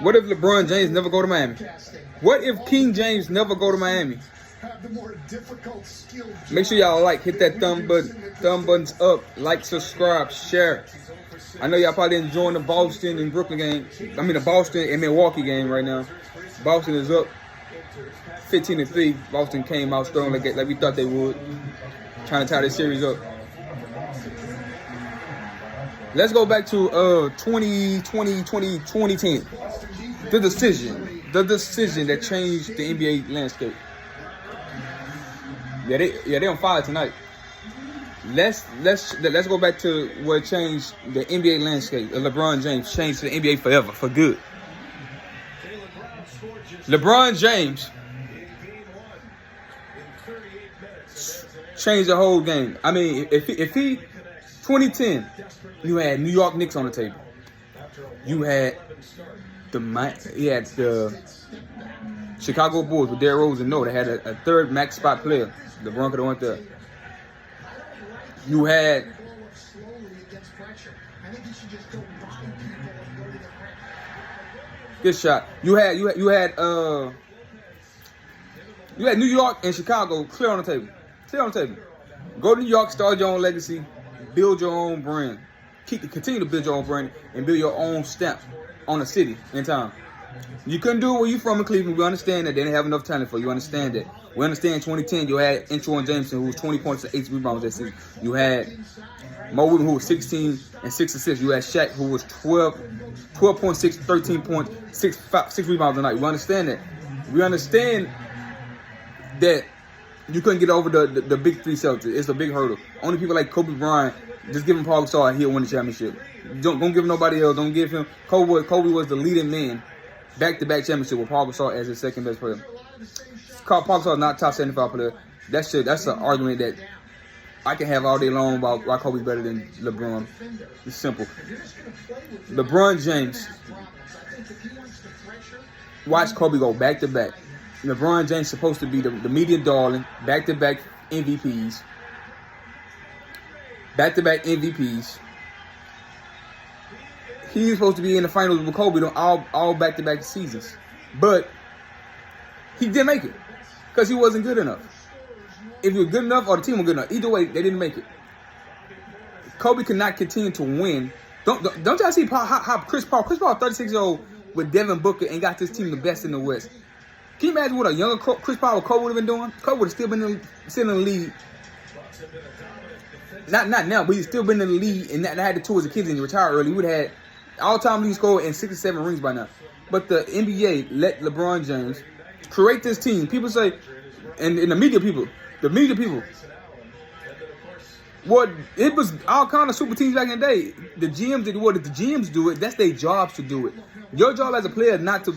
What if LeBron James never go to Miami? What if King James never go to Miami? Make sure y'all hit that thumb buttons up, like, subscribe, share. I know y'all probably enjoying the Boston and Brooklyn game. I mean the Boston and Milwaukee game right now. Boston is up 15-3. Boston came out strong like we thought they would. Trying to tie this series up. Let's go back to 2010. The decision that changed the NBA landscape. Yeah, they on fire tonight. Let's go back to what changed the NBA landscape. LeBron James changed the NBA forever, for good. LeBron James changed the whole game. I mean, if he 2010, you had New York Knicks on the table. You had the Chicago Bulls with Derrick Rose and Noah. They had a third max spot player. LeBron could have went there. You had good shot. You had New York and Chicago clear on the table. Go to New York, start your own legacy, build your own brand. Continue to build your own brand and build your own stamp on the city in town. You couldn't do it where you from in Cleveland. We understand that they didn't have enough talent for you. Understand that. We understand 2010 you had Antoine Jameson, who was 20 points and 8 rebounds that season. You had Mo Williams, who was 16 and 6 assists. You had Shaq, who was 12.6, 13 points, 6 rebounds a night. We understand that. We understand that you couldn't get over the big three Celtics. It's a big hurdle. Only people like Kobe Bryant, just give him Paul Gasol and he'll win the championship. Don't give nobody else. Don't give him. Kobe was the leading man, back-to-back championship with Paul Gasol as his second best player. Paul Gasol is not top 75 player. That's an argument that I can have all day long about why Kobe's better than LeBron. It's simple. LeBron James watch Kobe go back-to-back. LeBron James supposed to be the media darling, back-to-back MVPs. Back-to-back MVPs. He's supposed to be in the finals with Kobe on all back-to-back seasons. But he didn't make it because he wasn't good enough. If he was good enough or the team was good enough, either way, they didn't make it. Kobe could not continue to win. Don't y'all see how Chris Paul, 36-year-old with Devin Booker, and got this team the best in the West. Can you imagine what a younger Chris Paul or Kobe would have been doing? Kobe would have still been in the league. Not now, but he's still been in the league and not had the two as a kid and he retired early. He would have had all-time league scorer and 6 or 7 rings by now. But the NBA let LeBron James create this team. people say, and the media people, what it was all kind of super teams back in the day. The GMs did what? If the GMs do it, that's their jobs to do it. Your job as a player is not to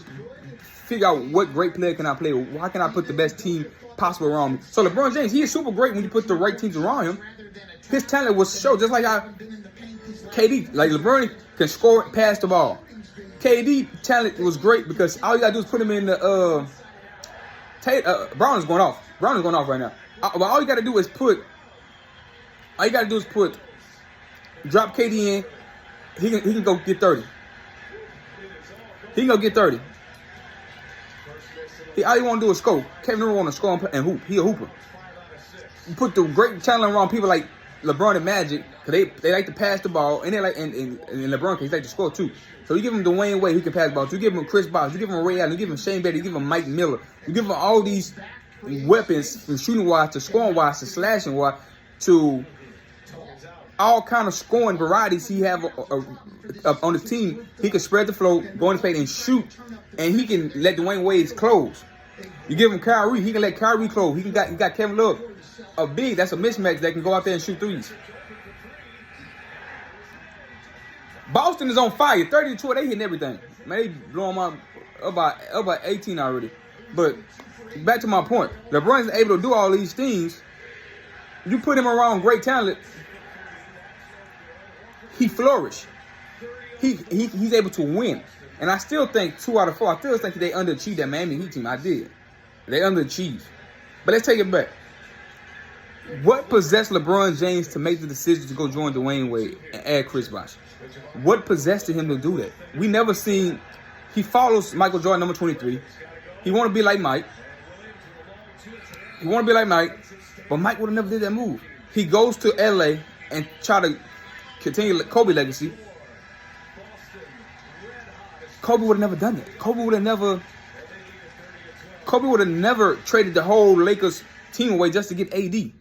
figure out what great player can I play. How can I put the best team possible around me? So LeBron James, he is super great when you put the right teams around him. His talent was shown, just like how KD, like LeBron can score and pass the ball. KD talent was great because all you gotta do is put him in the Brown is going off. Brown is going off right now. But all you gotta do is put drop KD in. He can go get 30. He can go get 30. All you want to do is score. Kevin Durant want to score and hoop. He a hooper. You put the great talent around people like LeBron and Magic, because they like to pass the ball, and they like and LeBron, he like to score too. So you give him Dwayne Wade, who can pass the ball. You give him Chris Bosh, you give him Ray Allen, you give him Shane Battier, you give him Mike Miller, you give him all these weapons from shooting wise to scoring wise to slashing wise to all kind of scoring varieties he have on his team. He can spread the floor, go in the paint and shoot, and he can let Dwayne Wade close. You give him Kyrie, he can let Kyrie close. He got Kevin Love, a big, that's a mismatch that can go out there and shoot threes. Boston is on fire, 30-12, they hitting everything. Man, they blowing them up about 18 already. But back to my point, LeBron's able to do all these things. You put him around great talent, he flourished. He's able to win. And I still think 2 out of 4, I still think they underachieved that Miami Heat team. I did. They underachieved. But let's take it back. What possessed LeBron James to make the decision to go join Dwayne Wade and add Chris Bosh? What possessed him to do that? We never seen He follows Michael Jordan, number 23. He want to be like Mike. But Mike would have never did that move. He goes to LA and try to continue Kobe legacy. Kobe would have never done that. Kobe would have never traded the whole Lakers team away just to get AD. He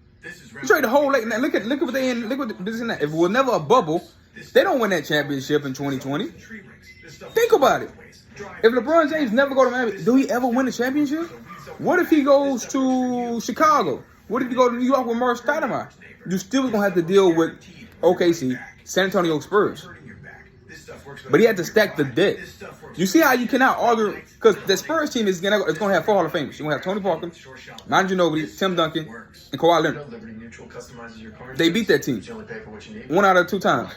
traded the whole Lakers. Now look at what they in. Look what this and that. If it was never a bubble, they don't win that championship in 2020. Think about it. If LeBron James never go to Miami, do he ever win a championship? What if he goes to Chicago? What if he go to New York with Mark Stoudemire? You still gonna have to deal with OKC, San Antonio Spurs. But he had to stack the deck. You see how you cannot argue, because the Spurs team is going to have 4 Hall of Famers. You're going to have Tony Parker, Manu Ginobili, Tim Duncan, and Kawhi Leonard. They beat that team 1 out of 2 times.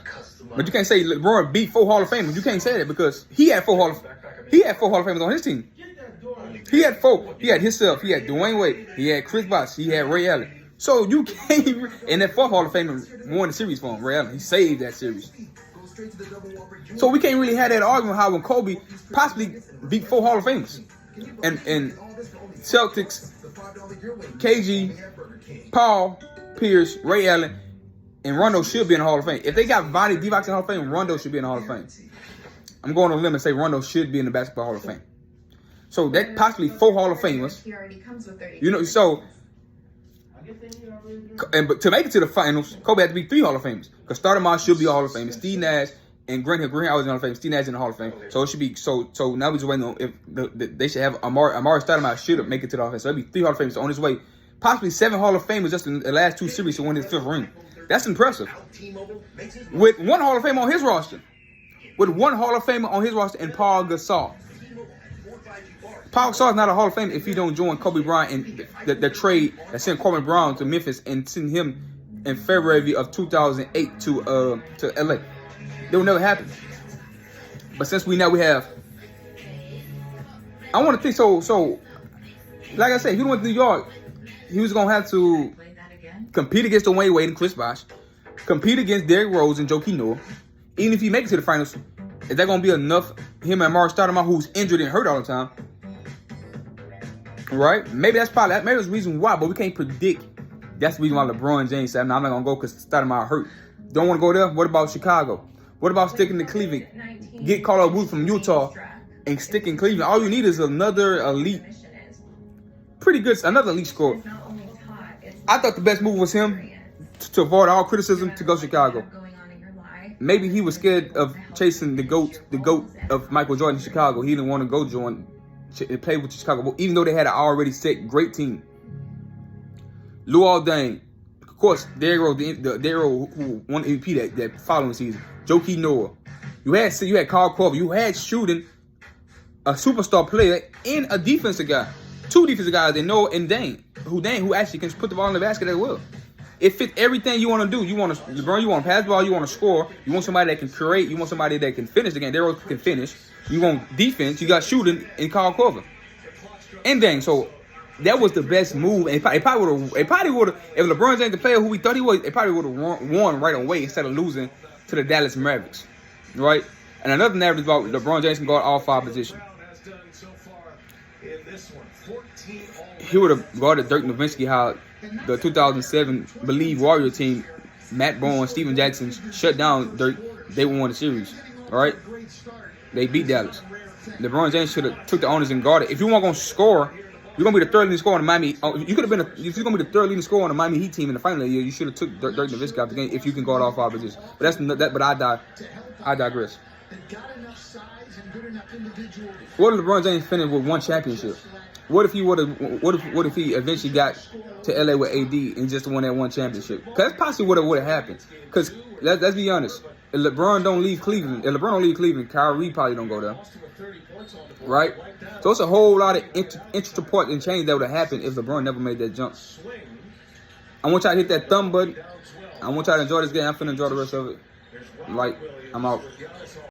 But you can't say LeBron beat 4 Hall of Famers. You can't say that because he had 4 Hall of Famers on his team. He had 4. He had himself. He had Dwayne Wade. He had Chris Bosh. He had Ray Allen. So you can't. And that 4th Hall of Famer won the series for him, Ray Allen. He saved that series. So we can't really have that argument how when Kobe possibly beat 4 Hall of Famers. And Celtics, KG, Paul, Pierce, Ray Allen, and Rondo should be in the Hall of Fame. If they got Vonnie Divac in the Hall of Fame, Rondo should be in the Hall of Fame. I'm going on a limb and say Rondo should be in the Basketball Hall of Fame. So that possibly 4 Hall of Famers. You know, so but to make it to the finals, Kobe had to be 3 Hall of Famers. Because Stoudemire should be Hall of Fame. Steve Nash and Grant Hill. Grant Hill was in the Hall of Fame. Steve Nash in the Hall of Fame. So it should be so now we're just waiting on if they should have Amari Stoudemire should make it to the Hall of Fame. So it'd be 3 Hall of Famers on his way. Possibly 7 Hall of Famers just in the last 2 series to win his 5th ring. That's impressive. With 1 Hall of Famer on his roster. With 1 Hall of Famer on his roster and Paul Gasol. Paul Gasol is not a Hall of Fame if he don't join Kobe Bryant and the trade that sent Kobe Bryant to Memphis and sent him in February of 2008 to LA. That will never happen. But since we have, I want to think so. Like I said, if he went to New York, he was gonna have to compete against Dwayne Wade and Chris Bosh, compete against Derrick Rose and Joakim Noah. Even if he makes it to the finals, is that gonna be enough? Him and Mark Stoudemire, who's injured and hurt all the time. Right? Maybe that's the reason why, but we can't predict. That's the reason why LeBron James said, "No, I'm not gonna go because Stoudemire hurt." Don't want to go there. What about Chicago? What about sticking to Cleveland? Get Carl Booth from Utah and stick in Cleveland. All you need is another elite, another elite scorer. I thought the best move was him to avoid all criticism to go Chicago. Maybe he was scared of chasing the goat of Michael Jordan in Chicago. He didn't want to go play with Chicago, even though they had an already set great team. Luol Deng, of course, Derrick Rose, who won the MVP that following season. Joakim Noah. You had Carl Korver. You had shooting a superstar player and a defensive guy. 2 defensive guys, and Noah and Deng, who actually can put the ball in the basket as well. It fits everything you want to do. You want to LeBron. You want to pass the ball. You want to score. You want somebody that can create. You want somebody that can finish the game. Derrick Rose can finish. You want defense. You got shooting in Carl Korver. And Deng. So that was the best move. And it probably would have. If LeBron James, the player who we thought he was, it probably would have won right away instead of losing to the Dallas Mavericks. Right. And another narrative about LeBron James can guard all 5 positions. He would have guarded Dirk Nowitzki, how the 2007 Believe Warrior team, Matt Bowen, Steven Jackson, shut down Dirk. They won the series. All right? They beat Dallas. LeBron James should have took the honors and guarded. If you weren't going to score, you're going to be the 3rd leading scorer on the Miami. You could have been if you're going to be the 3rd leading scorer on the Miami Heat team in the final year, you should have took Dirk Nowitzki out the game if you can guard all 5 positions. But But I digress. What if LeBron James finished with 1 championship? What if he eventually got to LA with AD and just won that 1 championship? Because that's possibly what would have happened. Because let's be honest, if LeBron don't leave Cleveland, Kyrie probably don't go there, right? So it's a whole lot of intricate parts and change that would have happened if LeBron never made that jump. I want y'all to hit that thumb button. I want y'all to enjoy this game. I'm finna enjoy the rest of it. I'm out.